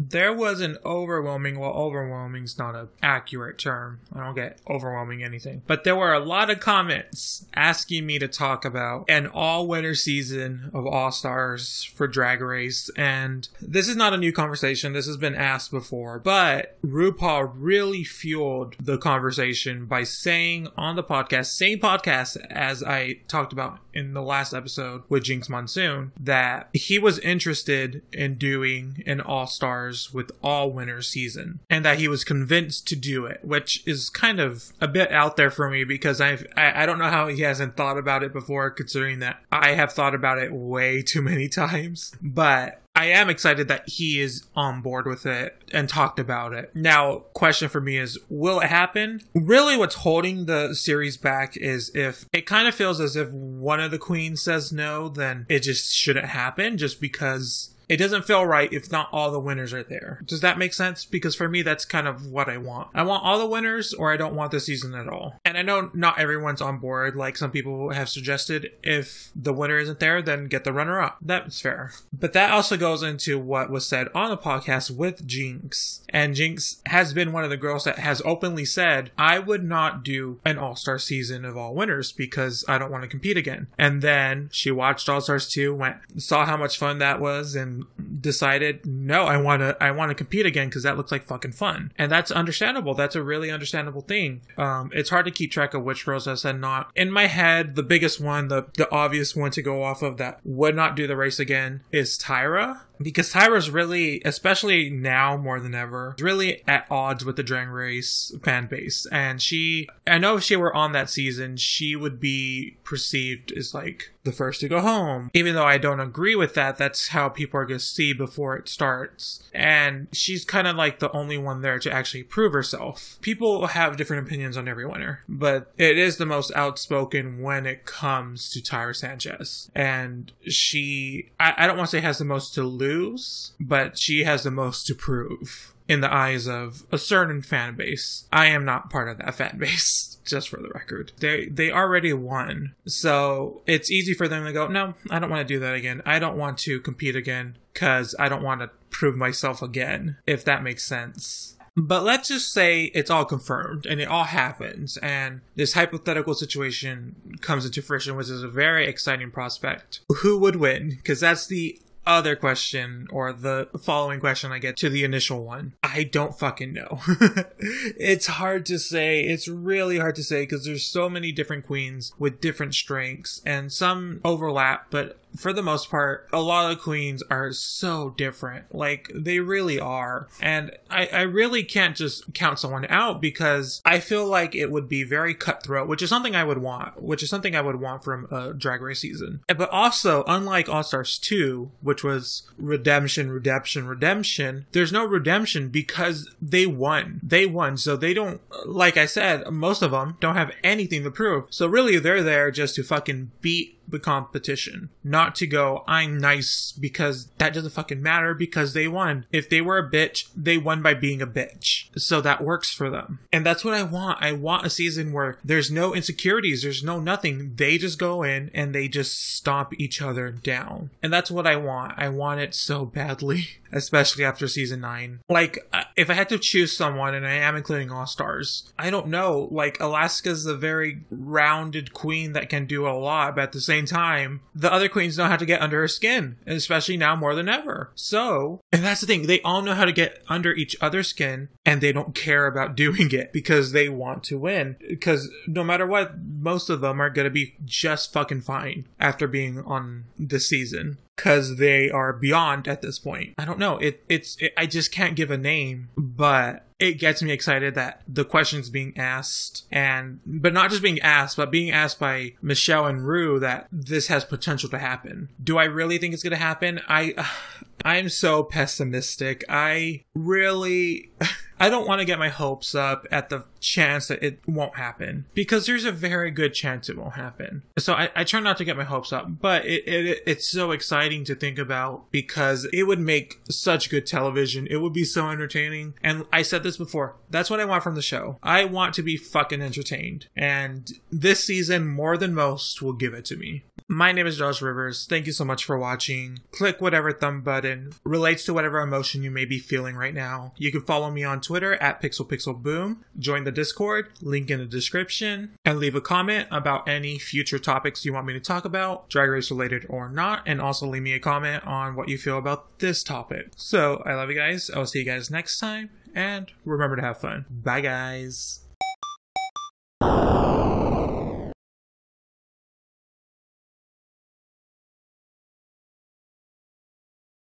There was an overwhelming, well, overwhelming's not an accurate term. I don't get overwhelming anything. But there were a lot of comments asking me to talk about an all-winter season of All-Stars for Drag Race. And this is not a new conversation. This has been asked before. But RuPaul really fueled the conversation by saying on the podcast, same podcast as I talked about in the last episode with Jinx Monsoon, that he was interested in doing an All-Stars with all-winter season. And that he was convinced to do it, which is kind of a bit out there for me because I don't know how he hasn't thought about it before, considering that I have thought about it way too many times. But I am excited that he is on board with it and talked about it. Now, question for me is, will it happen? Really what's holding the series back is if it kind of feels as if one of the queens says no, then it just shouldn't happen just because it doesn't feel right if not all the winners are there. Does that make sense? Because for me, that's kind of what I want. I want all the winners or I don't want the season at all. And I know not everyone's on board. Like some people have suggested, if the winner isn't there, then get the runner-up. That's fair. But that also goes into what was said on the podcast with Jinx. And Jinx has been one of the girls that has openly said, I would not do an all-star season of all winners because I don't want to compete again. And then she watched All-Stars 2, saw how much fun that was, and decided, no, I want to compete again because that looks like fucking fun. And that's understandable. That's a really understandable thing. It's hard to keep track of which girls have said not. In my head, the biggest one, the obvious one to go off of that would not do the race again is Tyra. Because Tyra's really, especially now more than ever, really at odds with the Drag Race fan base. And I know if she were on that season, she would be perceived as like the first to go home. Even though I don't agree with that, that's how people are going to see before it starts. And she's kind of like the only one there to actually prove herself. People have different opinions on every winner, but it is the most outspoken when it comes to Tyra Sanchez. And I don't want to say has the most to lose, but she has the most to prove in the eyes of a certain fan base. I am not part of that fan base, just for the record. They already won, so it's easy for them to go, no, I don't want to do that again. I don't want to compete again because I don't want to prove myself again, if that makes sense. But let's just say it's all confirmed and it all happens and this hypothetical situation comes into fruition, which is a very exciting prospect. Who would win? Because that's the other question, or the following question I get to the initial one. I don't fucking know. It's hard to say. It's really hard to say because there's so many different queens with different strengths and some overlap, but for the most part, a lot of queens are so different. Like, they really are. And I really can't just count someone out because I feel like it would be very cutthroat, which is something I would want from a Drag Race season. But also, unlike All-Stars 2, which was redemption, there's no redemption because they won. So they don't, like I said, most of them don't have anything to prove. So really, they're there just to fucking beat the competition, not to go, I'm nice, because that doesn't fucking matter because they won. If they were a bitch, they won by being a bitch. So that works for them. And that's what I want. I want a season where there's no insecurities, there's no nothing. They just go in and they just stomp each other down. And that's what I want. I want it so badly, especially after season 9. Like, if I had to choose someone, and I am including All-Stars, I don't know. Like, Alaska's a very rounded queen that can do a lot, but at the same time, the other queens know how to get under her skin, and especially now more than ever. So, and that's the thing, they all know how to get under each other's skin, and they don't care about doing it because they want to win. Because no matter what, most of them are gonna be just fucking fine after being on this season. Because they are beyond at this point. I don't know. I just can't give a name, but it gets me excited that the question's being asked, but not just being asked, but being asked by Michelle and Rue that this has potential to happen. Do I really think it's going to happen? I'm so pessimistic. I really I don't want to get my hopes up at the chance that it won't happen, because there's a very good chance it won't happen. So I try not to get my hopes up, but it's so exciting to think about, because it would make such good television. It would be so entertaining. And I said this before, that's what I want from the show. I want to be fucking entertained. And this season, more than most, will give it to me. My name is Josh Rivers. Thank you so much for watching. Click whatever thumb button relates to whatever emotion you may be feeling right now. You can follow me on Twitter at PixelPixelBoom. Join the Discord, link in the description, and leave a comment about any future topics you want me to talk about, Drag Race related or not, and also leave me a comment on what you feel about this topic. So, I love you guys. I will see you guys next time, and remember to have fun. Bye, guys.